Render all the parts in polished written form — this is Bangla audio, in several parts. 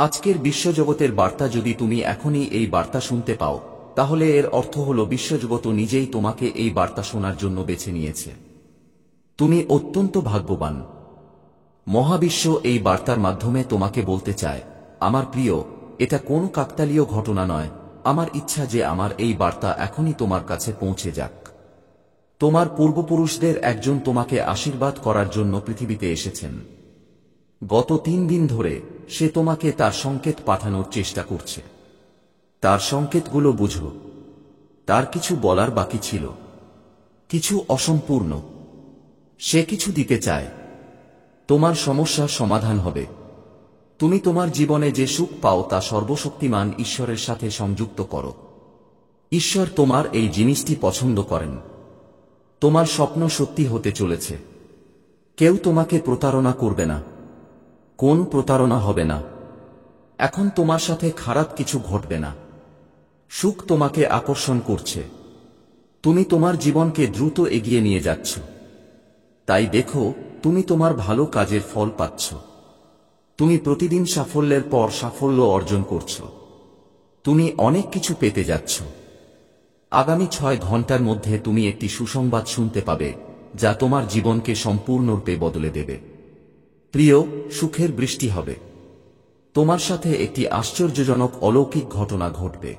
আজকের বিশ্বজগতের বার্তা যদি তুমি এখনই এই বার্তা শুনতে পাও, তাহলে এর অর্থ হল বিশ্বজগৎ নিজেই তোমাকে এই বার্তা শোনার জন্য বেছে নিয়েছে। তুমি অত্যন্ত ভাগ্যবান। মহাবিশ্ব এই বার্তার মাধ্যমে তোমাকে বলতে চায়, আমার প্রিয়, এটা কোনো কাকতালীয় ঘটনা নয়। আমার ইচ্ছা যে আমার এই বার্তা এখনই তোমার কাছে পৌঁছে যাক। তোমার পূর্বপুরুষদের একজন তোমাকে আশীর্বাদ করার জন্য পৃথিবীতে এসেছেন। গত 3 দিন ধরে সে তোমাকে তার সংকেত পাঠানোর চেষ্টা করছে। তার সংকেতগুলো বুঝো। তার কিছু বলার বাকি ছিল, কিছু অসম্পূর্ণ। সে কিছু দিতে চায়। তোমার সমস্যার সমাধান হবে। তুমি তোমার জীবনে যে সুখ পাও তা সর্বশক্তিমান ঈশ্বরের সাথে সংযুক্ত করো। ঈশ্বর তোমার এই জিনিসটি পছন্দ করেন। তোমার স্বপ্ন সত্যি হতে চলেছে। কেউ তোমাকে প্রতারণা করবে না। কোন প্রতারণা হবে না। এখন তোমার সাথে খারাপ কিছু ঘটবে না। সুখ তোমাকে আকর্ষণ করছে। তুমি তোমার জীবনকে দ্রুত এগিয়ে নিয়ে যাচ্ছ। তাই দেখো, তুমি তোমার ভালো কাজের ফল পাচ্ছ। তুমি প্রতিদিন সাফল্যের পর সাফল্য অর্জন করছ। তুমি অনেক কিছু পেতে যাচ্ছ। আগামী 6 ঘন্টার মধ্যে তুমি একটি সুসংবাদ শুনতে পাবে, যা তোমার জীবনকে সম্পূর্ণরূপে বদলে দেবে। প্রিয়, সুখের বৃষ্টি হবে। তোমার সাথে একটি আশ্চর্যজনক অলৌকিক ঘটনা ঘটবে।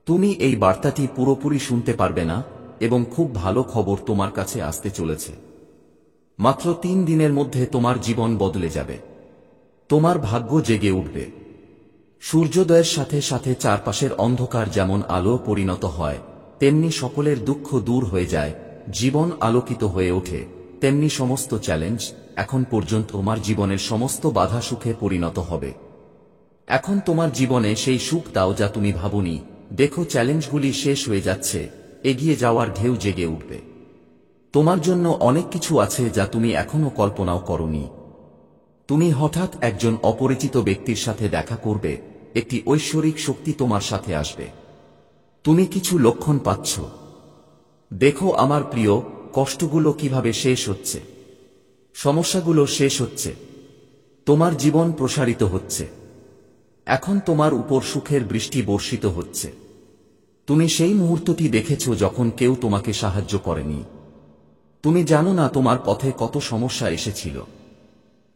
তুমি এই বার্তাটি পুরোপুরি শুনতে পারবে না, এবং খুব ভালো খবর তোমার কাছে আসতে চলেছে। মাত্র 3 দিনের মধ্যে তোমার জীবন বদলে যাবে। তোমার ভাগ্য জেগে উঠবে। সূর্যোদয়ের সাথে সাথে চারপাশের অন্ধকার যেমন আলো পরিণত হয়, তেমনি সকলের দুঃখ দূর হয়ে যায়, জীবন আলোকিত হয়ে ওঠে। তেমনি সমস্ত চ্যালেঞ্জ, এখন পর্যন্ত তোমার জীবনের সমস্ত বাধা সুখে পরিণত হবে। এখন তোমার জীবনে সেই সুখ দাও যা তুমি ভাবনি। দেখো, চ্যালেঞ্জগুলি শেষ হয়ে যাচ্ছে, এগিয়ে যাওয়ার ঢেউ জেগে উঠবে। তোমার জন্য অনেক কিছু আছে যা তুমি এখনো কল্পনাও করনি। তুমি হঠাৎ একজন অপরিচিত ব্যক্তির সাথে দেখা করবে। একটি ঐশ্বরিক শক্তি তোমার সাথে আসবে। তুমি কিছু লক্ষণ পাচ্ছ। দেখো আমার প্রিয়, কষ্টগুলো কিভাবে শেষ হচ্ছে। সমস্যাগুলো শেষ হচ্ছে। তোমার জীবন প্রসারিত হচ্ছে। এখন তোমার উপর সুখের বৃষ্টি বর্ষিত হচ্ছে। তুমি সেই মুহূর্তটি দেখেছ যখন কেউ তোমাকে সাহায্য করেনি। তুমি জানো না তোমার পথে কত সমস্যা এসেছিল।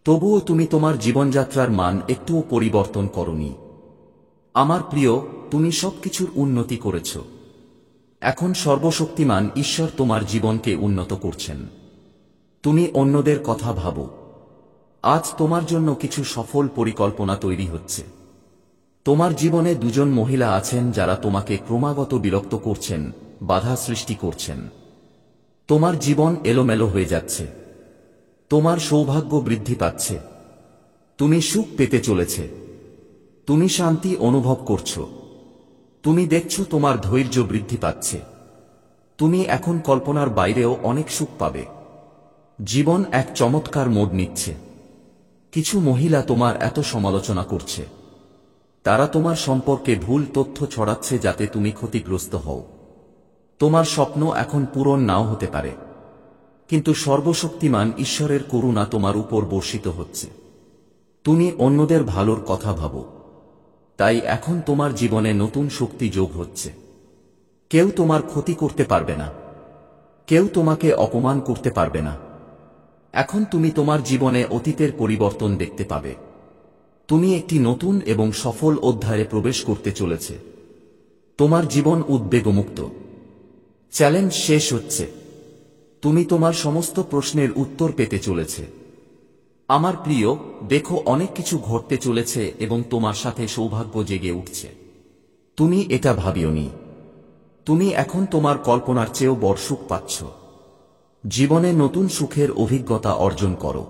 তবুও তুমি তোমার জীবনযাত্রার মান একটুও পরিবর্তন করনি। আমার প্রিয়, তুমি সবকিছুর উন্নতি করেছ। এখন সর্বশক্তিমান ঈশ্বর তোমার জীবনকে উন্নত করছেন। তুমি অন্যদের কথা ভাবো। আজ তোমার জন্য কিছু সফল পরিকল্পনা তৈরি হচ্ছে। তোমার জীবনে 2 জন মহিলা আছেন যারা তোমাকে ক্রমাগত বিরক্ত করছেন, বাধা সৃষ্টি করছেন। তোমার জীবন এলোমেলো হয়ে যাচ্ছে। তোমার সৌভাগ্য বৃদ্ধি পাচ্ছে। তুমি সুখ পেতে চলেছে। তুমি শান্তি অনুভব করছো। তুমি দেখছো তোমার ধৈর্য বৃদ্ধি পাচ্ছে। তুমি এখন কল্পনার বাইরেও অনেক সুখ পাবে। জীবন এক চমৎকার মোড় নিচ্ছে। কিছু মহিলা তোমার এত সমালোচনা করছে। তারা তোমার সম্পর্কে ভুল তথ্য ছড়াচ্ছে যাতে তুমি ক্ষতিগ্রস্ত হও। তোমার স্বপ্ন এখন পূরণ নাও হতে পারে, কিন্তু সর্বশক্তিমান ঈশ্বরের করুণা তোমার উপর বর্ষিত হচ্ছে। তুমি অন্যদের ভালোর কথা ভাবো। তাই এখন তোমার জীবনে নতুন শক্তি যোগ হচ্ছে। কেউ তোমার ক্ষতি করতে পারবে না। কেউ তোমাকে অপমান করতে পারবে না। এখন তুমি তোমার জীবনে অতীতের পরিবর্তন দেখতে পাবে। তুমি একটি নতুন এবং সফল অধ্যায়ে প্রবেশ করতে চলেছে। তোমার জীবন উদ্বেগমুক্ত। চ্যালেঞ্জ শেষ হচ্ছে। তুমি তোমার সমস্ত প্রশ্নের উত্তর পেতে চলেছে। আমার প্রিয়, দেখো, অনেক কিছু ঘটতে চলেছে এবং তোমার সাথে সৌভাগ্য জেগে উঠছে। তুমি এটা ভাবিওনি। তুমি এখন তোমার কল্পনার চেয়েও বড় সুখ পাচ্ছ। জীবনে নতুন সুখের অভিজ্ঞতা অর্জন করো।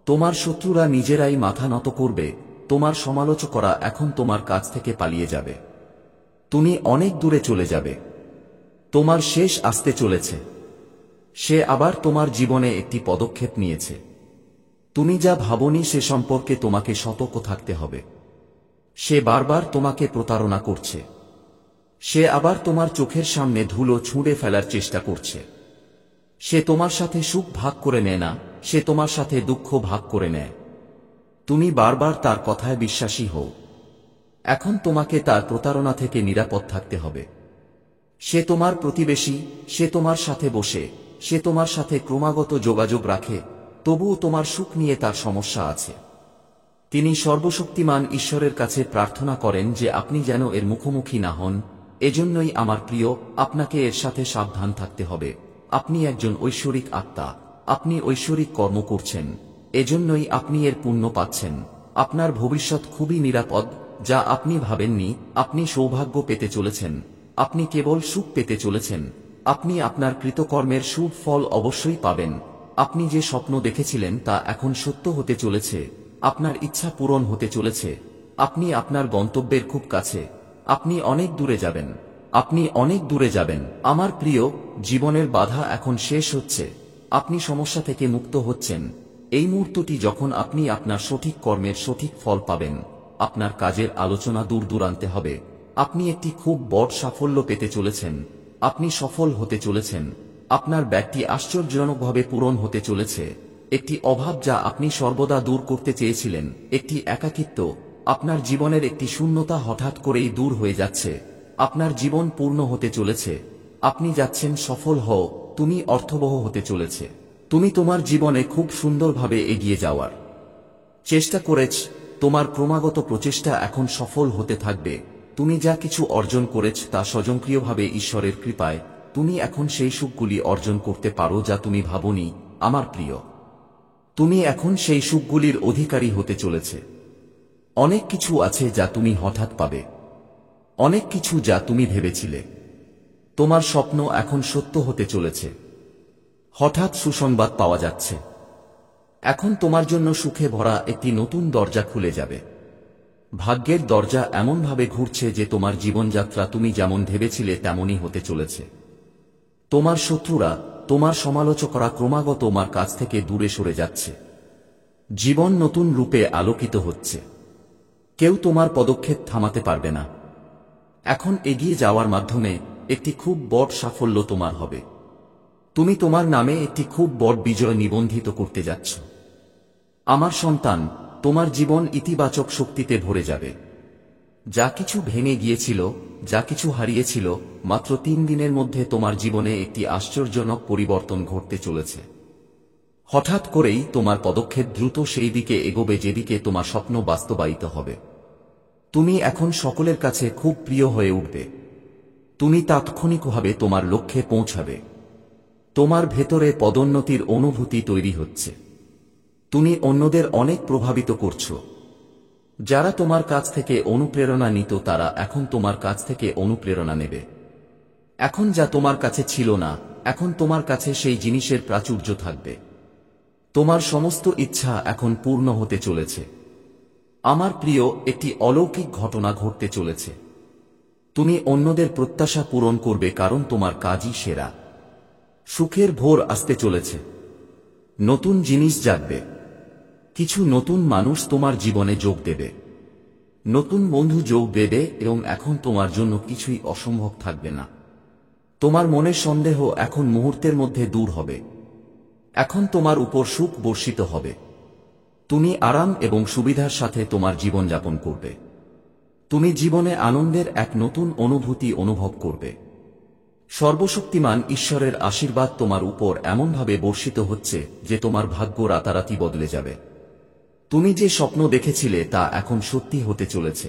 তোমার শত্রুরা নিজেরাই মাথা নত করবে। তোমার সমালোচকরা এখন তোমার কাছ থেকে পালিয়ে যাবে। তুমি অনেক দূরে চলে যাবে। তোমার শেষ আসতে চলেছে। সে আবার তোমার জীবনে একটি পদক্ষেপ নিয়েছে। তুমি যা ভাবনি সে সম্পর্কে তোমাকে সতর্ক থাকতে হবে। সে বারবার তোমাকে প্রতারণা করছে। সে আবার তোমার চোখের সামনে ধুলো ছুঁড়ে ফেলার চেষ্টা করছে। সে তোমার সাথে সুখ ভাগ করে নেয় না, সে তোমার সাথে দুঃখ ভাগ করে নেয়। তুমি বারবার তার কথায় বিশ্বাসী হও। এখন তোমাকে তার প্রতারণা থেকে নিরাপদ থাকতে হবে। সে তোমার প্রতিবেশী, সে তোমার সাথে বসে, সে তোমার সাথে ক্রমাগত যোগাযোগ রাখে, তবুও তোমার সুখ নিয়ে তার সমস্যা আছে। তিনি সর্বশক্তিমান ঈশ্বরের কাছে প্রার্থনা করেন যে আপনি যেন এর মুখোমুখি না হন। এজন্যই আমার প্রিয়, আপনাকে এর সাথে সাবধান থাকতে হবে। আপনি একজন ঐশ্বরিক আত্মা, আপনি ঐশ্বরিক কর্ম করছেন, এজন্যই আপনি এর পুণ্য পাচ্ছেন। আপনার ভবিষ্যৎ খুবই নিরাপদ, যা আপনি ভাবেননি। আপনি সৌভাগ্য পেতে চলেছেন, আপনি কেবল সুখ পেতে চলেছেন। আপনি আপনার কৃতকর্মের শুভ ফল অবশ্যই পাবেন। আপনি যে স্বপ্ন দেখেছিলেন তা এখন সত্য হতে চলেছে। আপনার ইচ্ছা পূরণ হতে চলেছে। আপনি আপনার গন্তব্যের খুব কাছে। আপনি অনেক দূরে যাবেন, আপনি অনেক দূরে যাবেন। আমার প্রিয়, জীবনের বাধা এখন শেষ হচ্ছে। আপনি সমস্যা থেকে মুক্ত হচ্ছেন। এই মুহূর্তটি যখন আপনি আপনার সঠিক কর্মের সঠিক ফল পাবেন। আপনার কাজের আলোচনা দূর দূরান্তে হবে। আপনি একটি খুব বড় সাফল্য পেতে চলেছেন। আপনি সফল হতে চলেছেন। আপনার ব্যাগটি আশ্চর্যজনকভাবে পূরণ হতে চলেছে। একটি অভাব যা আপনি সর্বদা দূর করতে চেয়েছিলেন, একটি একাকিত্ব, আপনার জীবনের একটি শূন্যতা হঠাৎ করেই দূর হয়ে যাচ্ছে। আপনার জীবন পূর্ণ হতে চলেছে। আপনি যাচ্ছেন সফল হও। তুমি অর্থবহ হতে চলেছে। তুমি তোমার জীবনে খুব সুন্দরভাবে এগিয়ে যাওয়ার চেষ্টা করেছ। তোমার ক্রমাগত প্রচেষ্টা এখন সফল হতে থাকবে। তুমি যা কিছু অর্জন করেছ তা স্বয়ংক্রিয়ভাবে ঈশ্বরের কৃপায় তুমি এখন সেই সুখগুলি অর্জন করতে পারো যা তুমি ভাবনি। আমার প্রিয়, তুমি এখন সেই সুখগুলির অধিকারী হতে চলেছে। অনেক কিছু আছে যা তুমি হঠাৎ পাবে, অনেক কিছু যা তুমি ভেবেছিলে। তোমার স্বপ্ন এখন সত্য হতে চলেছে। হঠাৎ সুসংবাদ পাওয়া যাচ্ছে। এখন তোমার জন্য সুখে ভরা একটি নতুন দরজা খুলে যাবে। ভাগ্যের দরজা এমনভাবে ঘুরছে যে তোমার জীবনযাত্রা তুমি যেমন ভেবেছিলে তেমনই হতে চলেছে। তোমার শত্রুরা, তোমার সমালোচকরা ক্রমাগত তোমার কাছ থেকে দূরে সরে যাচ্ছে। জীবন নতুন রূপে আলোকিত হচ্ছে। কেউ তোমার পদক্ষেপ থামাতে পারবে না। এখন এগিয়ে যাওয়ার মাধ্যমে একটি খুব বড় সাফল্য তোমার হবে। তুমি তোমার নামে একটি খুব বড় বিজয় নিবন্ধিত করতে যাচ্ছ। আমার সন্তান, তোমার জীবন ইতিবাচক শক্তিতে ভরে যাবে। যা কিছু ভেঙে গিয়েছিল, যা কিছু হারিয়েছিল, মাত্র 3 দিনের মধ্যে তোমার জীবনে একটি আশ্চর্যজনক পরিবর্তন ঘটতে চলেছে। হঠাৎ করেই তোমার পদক্ষেপ দ্রুত সেই দিকে এগোবে যেদিকে তোমার স্বপ্ন বাস্তবায়িত হবে। তুমি এখন সকলের কাছে খুব প্রিয় হয়ে উঠবে। তুমি তাৎক্ষণিকভাবে তোমার লক্ষ্যে পৌঁছাবে। তোমার ভেতরে পদোন্নতির অনুভূতি তৈরি হচ্ছে। তুমি অন্যদের অনেক প্রভাবিত করছো। যারা তোমার কাছ থেকে অনুপ্রেরণা নিত তারা এখন তোমার কাছ থেকে অনুপ্রেরণা নেবে। এখন যা তোমার কাছে ছিল না, এখন তোমার কাছে সেই জিনিসের প্রাচুর্য থাকবে। তোমার সমস্ত ইচ্ছা এখন পূর্ণ হতে চলেছে। আমার প্রিয়, একটি অলৌকিক ঘটনা ঘটতে চলেছে। তুমি অন্যদের প্রত্যাশা পূরণ করবে কারণ তোমার কাজই সেরা। সুখের ভোর আসতে চলেছে। নতুন জিনিস জাগবে। কিছু নতুন মানুষ তোমার জীবনে যোগ দেবে। নতুন বন্ধু যোগ দেবে এবং এখন তোমার জন্য কিছুই অসম্ভব থাকবে না। তোমার মনের সন্দেহ এখন মুহূর্তের মধ্যে দূর হবে। এখন তোমার উপর সুখ বর্ষিত হবে। তুমি আরাম এবং সুবিধার সাথে তোমার জীবন যাপন করবে। তুমি জীবনে আনন্দের এক নতুন অনুভূতি অনুভব করবে। সর্বশক্তিমান ঈশ্বরের আশীর্বাদ তোমার উপর এমনভাবে বর্ষিত হচ্ছে যে তোমার ভাগ্য রাতারাতি বদলে যাবে। তুমি যে স্বপ্ন দেখেছিলে তা এখন সত্যি হতে চলেছে।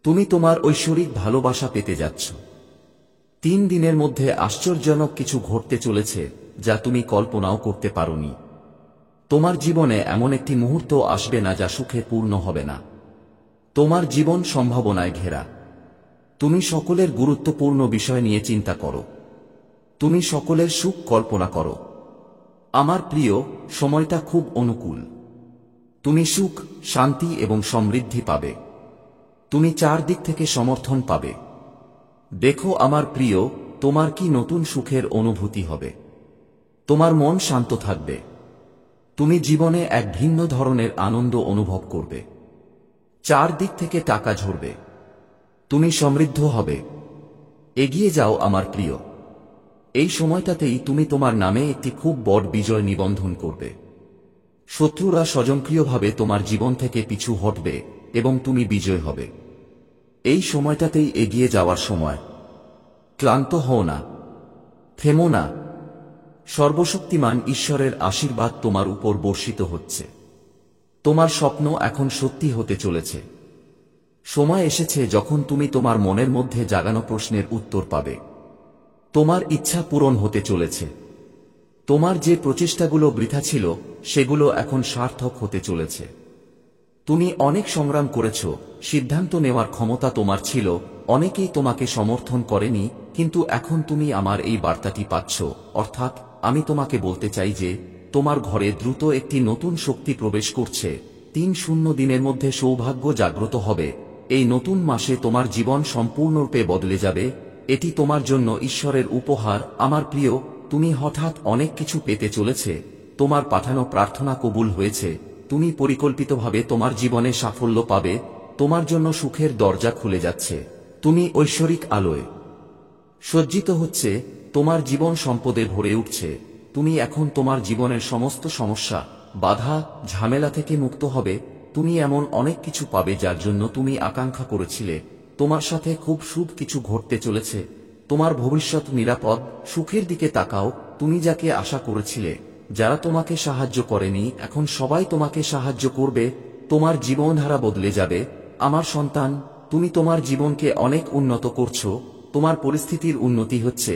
তুমি তোমার ঐশ্বরিক ভালোবাসা পেতে যাচ্ছ। 3 দিনের মধ্যে আশ্চর্যজনক কিছু ঘটতে চলেছে যা তুমি কল্পনাও করতে পারোনি। তোমার জীবনে এমন একটি মুহূর্ত আসবে না যা সুখে পূর্ণ হবে না। তোমার জীবন সম্ভাবনায় ঘেরা। তুমি সকলের গুরুত্বপূর্ণ বিষয় নিয়ে চিন্তা করো। তুমি সকলের সুখ কল্পনা করো। আমার প্রিয়, সময়টা খুব অনুকূল। তুমি সুখ, শান্তি এবং সমৃদ্ধি পাবে। তুমি চারদিক থেকে সমর্থন পাবে। দেখো আমার প্রিয়, তোমার কি নতুন সুখের অনুভূতি হবে। তোমার মন শান্ত থাকবে। তুমি জীবনে এক ভিন্ন ধরনের আনন্দ অনুভব করবে। চারদিক থেকে টাকা ঝরবে। তুমি সমৃদ্ধ হবে। এগিয়ে যাও আমার প্রিয়। এই সময়টাতেই তুমি তোমার নামে একটি খুব বড় বিজয় নিবন্ধন করবে। শত্রুরা স্বয়ংক্রিয়ভাবে তোমার জীবন থেকে পিছু হটবে এবং তুমি বিজয় হবে। এই সময়টাতেই এগিয়ে যাওয়ার সময়। ক্লান্ত হও না, থেমো না। সর্বশক্তিমান ঈশ্বরের আশীর্বাদ তোমার উপর বর্ষিত হচ্ছে। তোমার স্বপ্ন এখন সত্যি হতে চলেছে। সময় এসেছে যখন তুমি তোমার মনের মধ্যে জাগানো প্রশ্নের উত্তর পাবে। তোমার ইচ্ছা পূরণ হতে চলেছে। তোমার যে প্রচেষ্টাগুলো বৃথা ছিল সেগুলো এখন সার্থক হতে চলেছে। তুমি অনেক সংগ্রাম করেছ, সিদ্ধান্ত নেওয়ার ক্ষমতা তোমার ছিল, অনেকেই তোমাকে সমর্থন করেনি, কিন্তু এখন তুমি আমার এই বার্তাটি পাচ্ছ, অর্থাৎ আমি তোমাকে বলতে চাই যে তোমার ঘরে দ্রুত একটি নতুন শক্তি প্রবেশ করছে। 3 দিনের মধ্যে সৌভাগ্য জাগ্রত হবে। এই নতুন মাসে তোমার জীবন সম্পূর্ণরূপে বদলে যাবে। এটি তোমার জন্য ঈশ্বরের উপহার। আমার প্রিয়, তুমি হঠাৎ অনেক কিছু পেতে চলেছে। তোমার পাঠানো প্রার্থনা কবুল হয়েছে। তুমি পরিকল্পিতভাবে তোমার জীবনে সাফল্য পাবে। তোমার জন্য সুখের দরজা খুলে যাচ্ছে। তুমি ঐশ্বরিক আলোয় সজ্জিত হচ্ছে। তোমার জীবন সম্পদে ভরে উঠছে। তুমি এখন তোমার জীবনের সমস্ত সমস্যা, বাধা, ঝামেলা থেকে মুক্ত হবে। তুমি এমন অনেক কিছু পাবে যার জন্য তুমি আকাঙ্ক্ষা করেছিলে। তোমার সাথে খুব শুভ কিছু ঘটতে চলেছে। তোমার ভবিষ্যৎ নিরাপদ। সুখের দিকে তাকাও। তুমি যাকে আশা করেছিলে, যারা তোমাকে সাহায্য করেনি, এখন সবাই তোমাকে সাহায্য করবে। তোমার জীবনধারা বদলে যাবে। আমার সন্তান, তুমি তোমার জীবনকে অনেক উন্নত করছো। তোমার পরিস্থিতির উন্নতি হচ্ছে।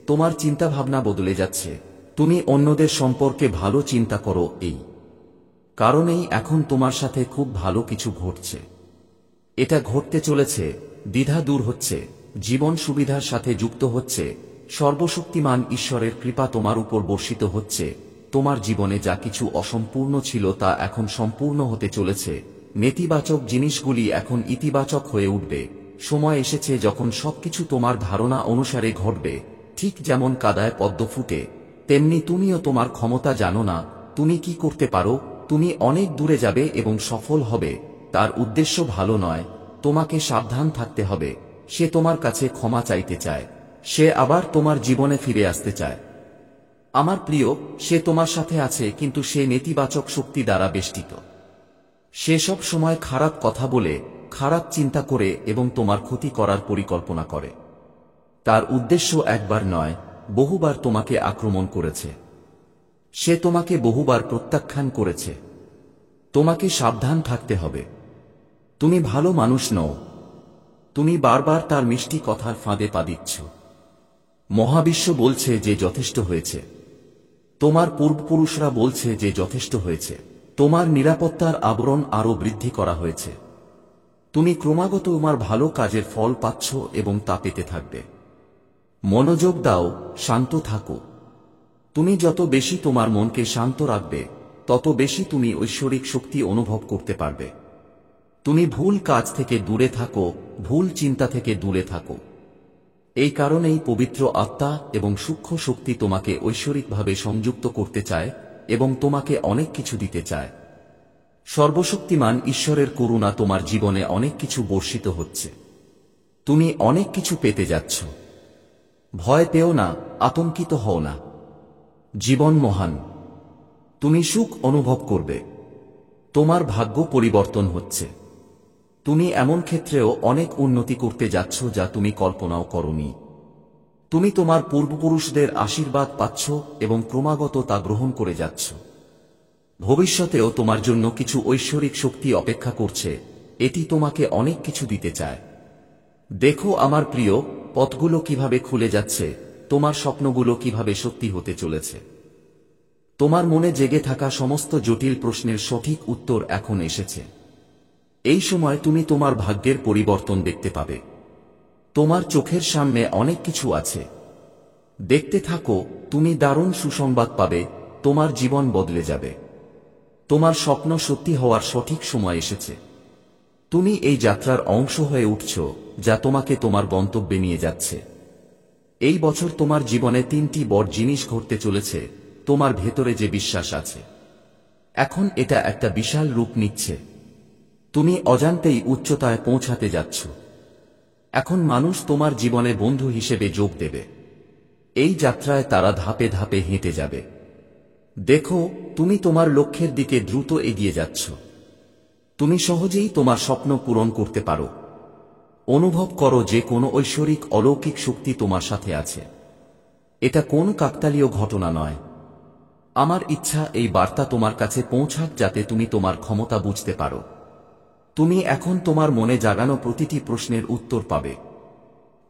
তোমার চিন্তাভাবনা বদলে যাচ্ছে। তুমি অন্যদের সম্পর্কে ভালো চিন্তা করো। এই কারণেই এখন তোমার সাথে খুব ভালো কিছু ঘটছে। এটা ঘটতে চলেছে। দ্বিধা দূর হচ্ছে। জীবন সুবিধার সাথে যুক্ত হচ্ছে। সর্বশক্তিমান ঈশ্বরের কৃপা তোমার উপর বর্ষিত হচ্ছে। তোমার জীবনে যা কিছু অসম্পূর্ণ ছিল তা এখন সম্পূর্ণ হতে চলেছে। নেতিবাচক জিনিসগুলি এখন ইতিবাচক হয়ে উঠবে। সময় এসেছে যখন সবকিছু তোমার ধারণা অনুসারে ঘটবে। ঠিক যেমন কাদায় পদ্ম ফুটে, তেমনি তুমিও তোমার ক্ষমতা জানো না। তুমি কি করতে পারো। তুমি অনেক দূরে যাবে এবং সফল হবে। তার উদ্দেশ্য ভালো নয়। তোমাকে সাবধান থাকতে হবে। সে তোমার কাছে ক্ষমা চাইতে চায়। সে আবার তোমার জীবনে ফিরে আসতে চায়। আমার প্রিয়, সে তোমার সাথে আছে, কিন্তু সে নেতিবাচক শক্তি দ্বারা বেষ্টিত। সে সব সময় খারাপ কথা বলে, খারাপ চিন্তা করে এবং তোমার ক্ষতি করার পরিকল্পনা করে। তার উদ্দেশ্য একবার নয়, বহুবার তোমাকে আক্রমণ করেছে। সে তোমাকে বহুবার প্রত্যাখ্যান করেছে। তোমাকে সাবধান থাকতে হবে। তুমি ভালো মানুষ নও। তুমি বারবার তার মিষ্টি কথার ফাঁদে পা দিচ্ছ। মহাবিশ্ব বলছে যে যথেষ্ট হয়েছে। তোমার পূর্বপুরুষরা বলছে যে যথেষ্ট হয়েছে। তোমার নিরাপত্তার আবরণ আরও বৃদ্ধি করা হয়েছে। তুমি ক্রমাগত তোমার ভালো কাজের ফল পাচ্ছ এবং তা পেতে থাকবে। মনোযোগ দাও, শান্ত থাকো। তুমি যত বেশি তোমার মনকে শান্ত রাখবে, তত বেশি তুমি ঐশ্বরিক শক্তি অনুভব করতে পারবে। তুমি ভুল কাজ থেকে দূরে থাকো, ভুল চিন্তা থেকে দূরে থাকো। এই কারণেই পবিত্র আত্মা এবং সূক্ষ্ম শক্তি তোমাকে ঐশ্বরিকভাবে সংযুক্ত করতে চায় এবং তোমাকে অনেক কিছু দিতে চায়। সর্বশক্তিমান ঈশ্বরের করুণা তোমার জীবনে অনেক কিছু বর্ষিত হচ্ছে। তুমি অনেক কিছু পেতে যাচ্ছ। ভয় পেও না, আতঙ্কিত হও না। জীবন মহান। তুমি সুখ অনুভব করবে। তোমার ভাগ্য পরিবর্তন হচ্ছে। তুমি এমন ক্ষেত্রেও অনেক উন্নতি করতে যাচ্ছ যা তুমি কল্পনাও করোনি। তুমি তোমার পূর্বপুরুষদের আশীর্বাদ পাচ্ছ এবং ক্রমাগত তা গ্রহণ করে যাচ্ছ। ভবিষ্যতেও তোমার জন্য কিছু ঐশ্বরিক শক্তি অপেক্ষা করছে। এটি তোমাকে অনেক কিছু দিতে চায়। দেখো আমার প্রিয়, পথগুলো কিভাবে খুলে যাচ্ছে। তোমার স্বপ্নগুলো কিভাবে সত্যি হতে চলেছে। তোমার মনে জেগে থাকা সমস্ত জটিল প্রশ্নের সঠিক উত্তর এখন এসেছে। এই সময় তুমি তোমার ভাগ্যের পরিবর্তন দেখতে পাবে। তোমার চোখের সামনে অনেক কিছু আছে। দেখতে থাকো, তুমি দারুণ সুসংবাদ পাবে। তোমার জীবন বদলে যাবে। তোমার স্বপ্ন সত্যি হওয়ার সঠিক সময় এসেছে। তুমি এই যাত্রার অংশ হয়ে উঠছ, যা তোমাকে তোমার গন্তব্যে নিয়ে যাচ্ছে। এই বছর তোমার জীবনে 3টি বড় জিনিস ঘটতে চলেছে। তোমার ভেতরে যে বিশ্বাস আছে, এখন এটা একটা বিশাল রূপ নিচ্ছে। তুমি অজান্তেই উচ্চতায় পৌঁছাতে যাচ্ছ। এখন মানুষ তোমার জীবনে বন্ধু হিসেবে যোগ দেবে। এই যাত্রায় তারা ধাপে ধাপে হেঁটে যাবে। দেখো, তুমি তোমার লক্ষ্যের দিকে দ্রুত এগিয়ে যাচ্ছ। তুমি সহজেই তোমার স্বপ্ন পূরণ করতে পারো। অনুভব করো যে কোনো ঐশ্বরিক অলৌকিক শক্তি তোমার সাথে আছে। এটা কোন কাকতালীয় ঘটনা নয়। আমার ইচ্ছা এই বার্তা তোমার কাছে পৌঁছাক যাতে তুমি তোমার ক্ষমতা বুঝতে পারো। তুমি এখন তোমার মনে জাগানো প্রতিটি প্রশ্নের উত্তর পাবে।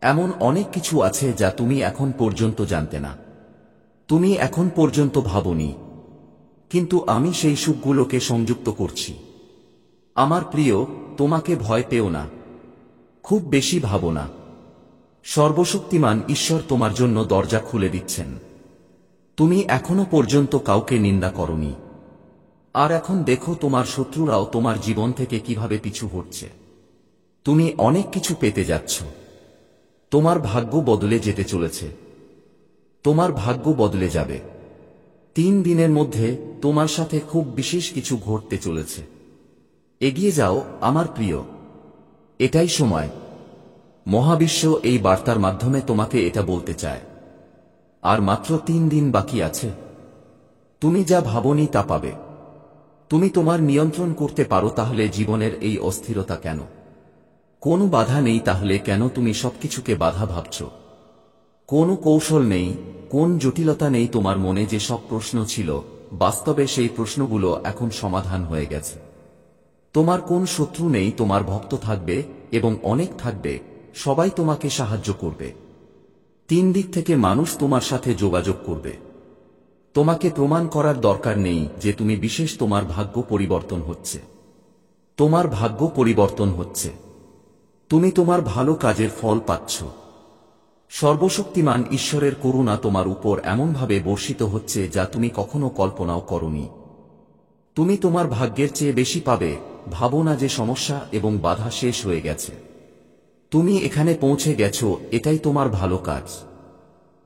এমন অনেক কিছু আছে যা তুমি এখন পর্যন্ত জানতে না, তুমি এখন পর্যন্ত ভাবনি, কিন্তু আমি সেই সুখগুলোকে সংযুক্ত করছি। আমার প্রিয়, তোমাকে ভয় পেও না, খুব বেশি ভাবো না। সর্বশক্তিমান ঈশ্বর তোমার জন্য দরজা খুলে দিচ্ছেন। তুমি এখনো পর্যন্ত কাউকে নিন্দা করনি, আর এখন দেখো তোমার শত্রুরাও তোমার জীবন থেকে কিভাবে পিছু হটছে। তুমি অনেক কিছু পেতে যাচ্ছ। তোমার ভাগ্য বদলে যেতে চলেছে। তোমার ভাগ্য বদলে যাবে। 3 দিনের মধ্যে তোমার সাথে খুব বিশেষ কিছু ঘটতে চলেছে। এগিয়ে যাও আমার প্রিয়, এটাই সময়। মহাবিশ্ব এই বার্তার মাধ্যমে তোমাকে এটা বলতে চায়। আর মাত্র 3 দিন বাকি আছে। তুমি যা ভাবনি তা পাবে। তুমি তোমার নিয়ন্ত্রণ করতে পারো, তাহলে জীবনের এই অস্থিরতা কেন? কোনো বাধা নেই, তাহলে কেন তুমি সবকিছুকে বাধা ভাবছ? কোনো কৌশল নেই, কোন জটিলতা নেই তোমার মনে যে সব প্রশ্ন ছিল, বাস্তবে সেই প্রশ্নগুলো এখন সমাধান হয়ে গেছে। তোমার কোন শত্রু নেই, তোমার ভক্ত থাকবে, এবং অনেক থাকবে, সবাই তোমাকে সাহায্য করবে। 3 দিক থেকে মানুষ তোমার সাথে যোগাযোগ করবে। তোমাকে প্রমাণ করার দরকার নেই যে তুমি বিশেষ। তোমার ভাগ্য পরিবর্তন হচ্ছে। তোমার ভাগ্য পরিবর্তন হচ্ছে। তুমি তোমার ভালো কাজের ফল পাচ্ছ। সর্বশক্তিমান ঈশ্বরের করুণা তোমার উপর এমনভাবে বর্ষিত হচ্ছে যা তুমি কখনো কল্পনাও করনি। তুমি তোমার ভাগ্যের চেয়ে বেশি পাবে। ভাবো না যে সমস্যা এবং বাধা শেষ হয়ে গেছে। তুমি এখানে পৌঁছে গেছো, এটাই তোমার ভালো কাজ।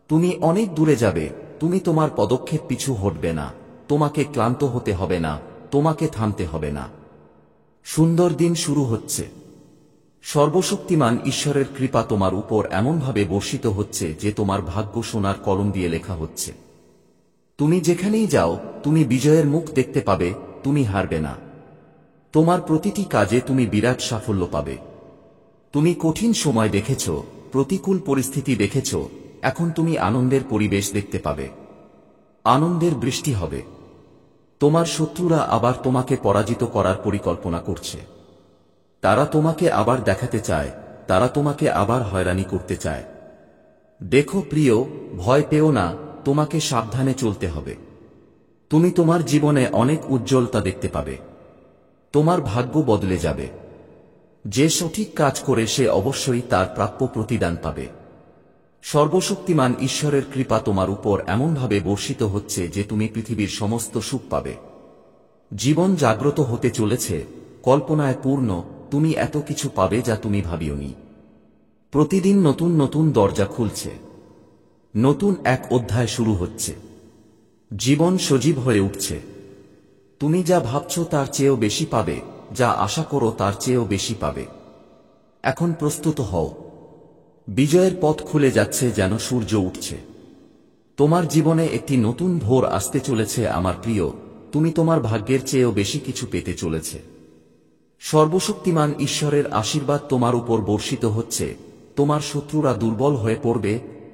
তুমি অনেক দূরে যাবে। তুমি তোমার পদক্ষেপ পিছু হটবে না। তোমাকে ক্লান্ত হতে হবে না, তোমাকে থামতে হবে না। সুন্দর দিন শুরু হচ্ছে। সর্বশক্তিমান ঈশ্বরের কৃপা তোমার উপর এমনভাবে বর্ষিত হচ্ছে যে তোমার ভাগ্য সোনার কলম দিয়ে লেখা হচ্ছে। তুমি যেখানেই যাও, তুমি বিজয়ের মুখ দেখতে পাবে। তুমি হারবে না। তোমার প্রতিটি কাজে তুমি বিরাট সাফল্য পাবে। তুমি কঠিন সময় দেখেছ, প্রতিকূল পরিস্থিতি দেখেছ, এখন তুমি আনন্দের পরিবেশ দেখতে পাবে। আনন্দের বৃষ্টি হবে। তোমার শত্রুরা আবার তোমাকে পরাজিত করার পরিকল্পনা করছে। তারা তোমাকে আবার দেখাতে চায়, তারা তোমাকে আবার হয়রানি করতে চায়। দেখো প্রিয়, ভয় পেও না, তোমাকে সাবধানে চলতে হবে। তুমি তোমার জীবনে অনেক উজ্জ্বলতা দেখতে পাবে। তোমার ভাগ্য বদলে যাবে। যে সঠিক কাজ করে সে অবশ্যই তার প্রাপ্য প্রতিদান পাবে। সর্বশক্তিমান ঈশ্বরের কৃপা তোমার উপর এমনভাবে বর্ষিত হচ্ছে যে তুমি পৃথিবীর সমস্ত সুখ পাবে। জীবন জাগ্রত হতে চলেছে, কল্পনায় পূর্ণ। তুমি এত কিছু পাবে যা তুমি ভাবিওনি। প্রতিদিন নতুন নতুন দরজা খুলছে। নতুন এক অধ্যায় শুরু হচ্ছে। জীবন সজীব হয়ে উঠছে। তুমি যা ভাবছ তার চেয়েও বেশি পাবে, যা আশা করো তার চেয়েও বেশি পাবে। এখন প্রস্তুত হও। বিজয়ের পথ খুলে যাচ্ছে, যেন সূর্য উঠছে। তোমার জীবনে একটি নতুন ভোর আসতে চলেছে আমার প্রিয়। তুমি তোমার ভাগ্যের চেয়েও বেশি কিছু পেতে চলেছে। সর্বশক্তিমান ঈশ্বরের আশীর্বাদ তোমার উপর বর্ষিত হচ্ছে। তোমার শত্রুরা দুর্বল হয়ে পড়বে।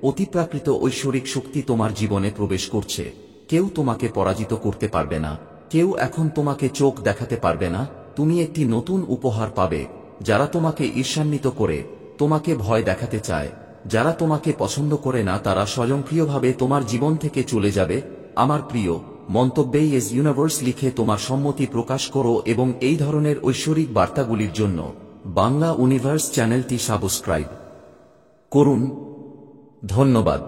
অতিপ্রাকৃত ঐশ্বরিক শক্তি তোমার জীবনে প্রবেশ করছে। কেউ তোমাকে পরাজিত করতে পারবে না। কেউ এখন তোমাকে চোখ দেখাতে পারবে না। তুমি একটি নতুন উপহার পাবে। যারা তোমাকে ঈর্ষান্বিত করে, তোমাকে ভয় দেখাতে চায়, যারা তোমাকে পছন্দ করে না, তারা স্বয়ংক্রিয়ভাবে তোমার জীবন থেকে চলে যাবে। আমার প্রিয়, মন্তব্যে ইয়েস ইউনিভার্স লিখে তোমার সম্মতি প্রকাশ করো এবং এই ধরনের ঐশ্বরিক বার্তাগুলির জন্য বাংলা ইউনিভার্স চ্যানেলটি সাবস্ক্রাইব করুন। ধন্যবাদ।